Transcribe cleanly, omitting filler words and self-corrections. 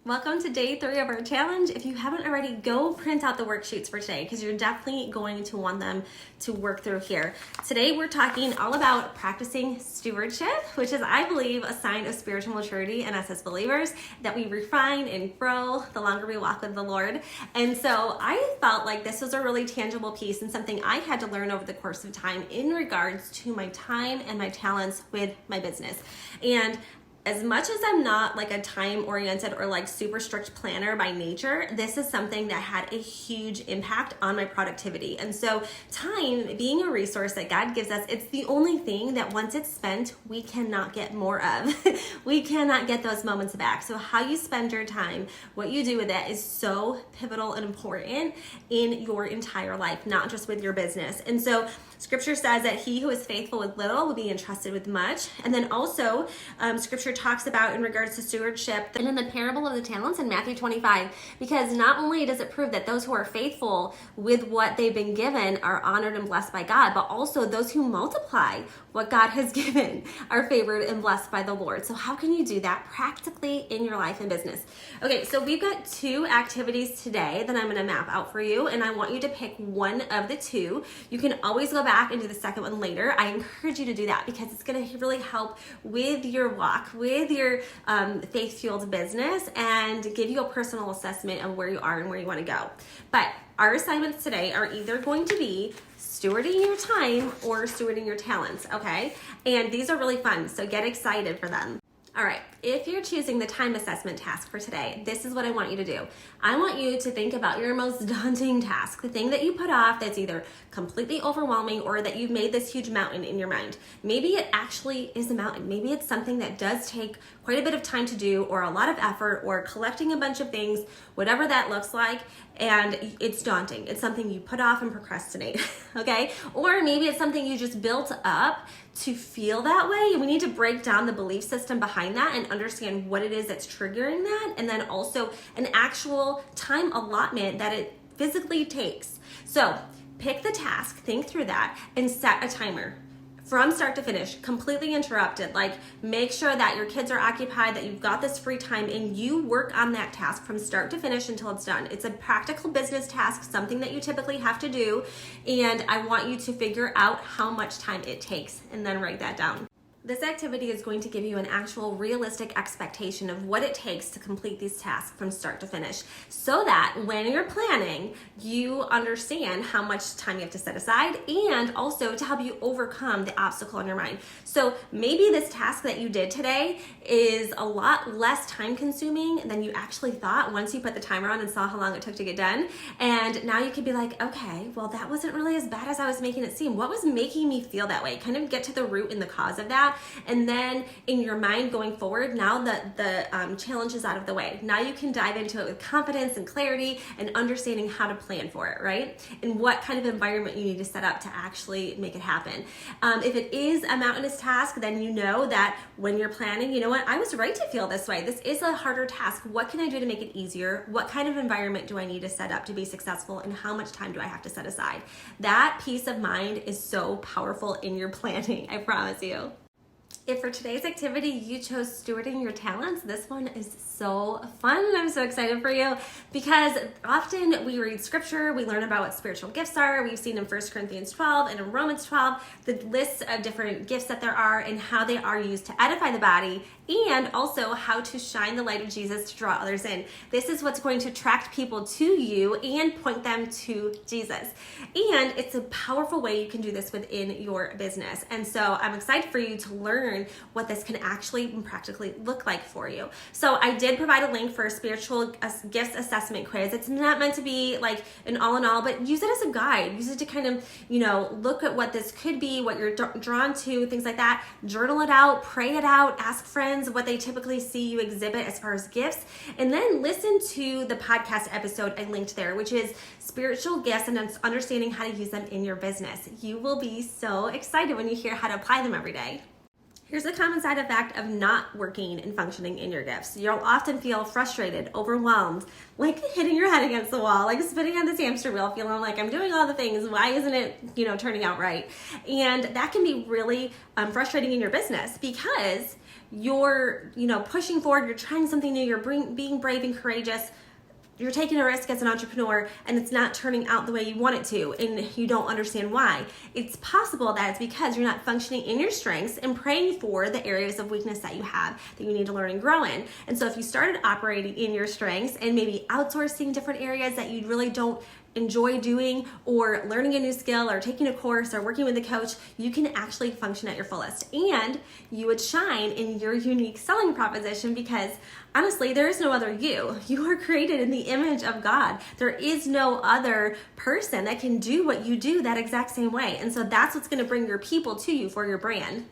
Welcome to day 3 of our challenge. If you haven't already, go print out the worksheets for today because you're definitely going to want them to work through here. Today we're talking all about practicing stewardship, which is, I believe, a sign of spiritual maturity in us as believers, that we refine and grow the longer we walk with the Lord. And so I felt like this was a really tangible piece and something I had to learn over the course of time in regards to my time and my talents with my business. And as much as I'm not like a time-oriented or like super strict planner by nature, this is something that had a huge impact on my productivity. And so time being a resource that God gives us, it's the only thing that once it's spent, we cannot get more of. We cannot get those moments back. So how you spend your time, what you do with it is so pivotal and important in your entire life, not just with your business. And so Scripture says that he who is faithful with little will be entrusted with much. And then also Scripture talks about in regards to stewardship and in the parable of the talents in Matthew 25, because not only does it prove that those who are faithful with what they've been given are honored and blessed by God, but also those who multiply what God has given are favored and blessed by the Lord. So how can you do that practically in your life and business? Okay, so we've got 2 activities today that I'm going to map out for you, and I want you to pick one of the 2. You can always go back and do the second one later. I encourage you to do that because it's going to really help with your walk, with your faith-fueled business, and give you a personal assessment of where you are and where you want to go. But our assignments today are either going to be stewarding your time or stewarding your talents, okay? And these are really fun, so get excited for them. All right, if you're choosing the time assessment task for today, this is what I want you to do. I want you to think about your most daunting task, the thing that you put off that's either completely overwhelming or that you've made this huge mountain in your mind. Maybe it actually is a mountain. Maybe it's something that does take quite a bit of time to do, or a lot of effort, or collecting a bunch of things, whatever that looks like, and it's daunting. It's something you put off and procrastinate, okay? Or maybe it's something you just built up to feel that way. We need to break down the belief system behind that and understand what it is that's triggering that, and then also an actual time allotment that it physically takes. So pick the task, think through that, and set a timer. From start to finish, completely interrupted. Like, make sure that your kids are occupied, that you've got this free time, and you work on that task from start to finish until it's done. It's a practical business task, something that you typically have to do, and I want you to figure out how much time it takes and then write that down. This activity is going to give you an actual realistic expectation of what it takes to complete these tasks from start to finish, so that when you're planning, you understand how much time you have to set aside, and also to help you overcome the obstacle in your mind. So maybe this task that you did today is a lot less time consuming than you actually thought once you put the timer on and saw how long it took to get done. And now you could be like, okay, well, that wasn't really as bad as I was making it seem. What was making me feel that way? Kind of get to the root and the cause of that. And then in your mind going forward, now that the challenge is out of the way, now you can dive into it with confidence and clarity and understanding how to plan for it, right? And what kind of environment you need to set up to actually make it happen. If it is a mountainous task, then you know that when you're planning, you know what, I was right to feel this way. This is a harder task. What can I do to make it easier? What kind of environment do I need to set up to be successful? And how much time do I have to set aside? That peace of mind is so powerful in your planning, I promise you. If for today's activity you chose stewarding your talents, this one is so fun, and I'm so excited for you because often we read scripture, we learn about what spiritual gifts are. We've seen in 1 Corinthians 12 and in Romans 12 the lists of different gifts that there are and how they are used to edify the body, and also how to shine the light of Jesus to draw others in. This is what's going to attract people to you and point them to Jesus. And it's a powerful way you can do this within your business. And so I'm excited for you to learn what this can actually and practically look like for you. So I did provide a link for a spiritual gifts assessment quiz. It's not meant to be like an all in all, but use it as a guide. Use it to kind of, look at what this could be, what you're drawn to, things like that. Journal it out, pray it out, ask friends what they typically see you exhibit as far as gifts, and then listen to the podcast episode I linked there, which is spiritual gifts and understanding how to use them in your business. You will be so excited when you hear how to apply them every day. Here's a common side effect of not working and functioning in your gifts. You'll often feel frustrated, overwhelmed, like hitting your head against the wall, like spinning on this hamster wheel, feeling like I'm doing all the things. Why isn't it, turning out right? And that can be really frustrating in your business because you're, pushing forward, you're trying something new, you're being brave and courageous, you're taking a risk as an entrepreneur and it's not turning out the way you want it to and you don't understand why. It's possible that it's because you're not functioning in your strengths and praying for the areas of weakness that you have that you need to learn and grow in. And so if you started operating in your strengths and maybe outsourcing different areas that you really don't enjoy doing, or learning a new skill, or taking a course, or working with a coach, you can actually function at your fullest. And you would shine in your unique selling proposition because honestly, there is no other you. You are created in the image of God. There is no other person that can do what you do that exact same way. And so that's what's going to bring your people to you for your brand.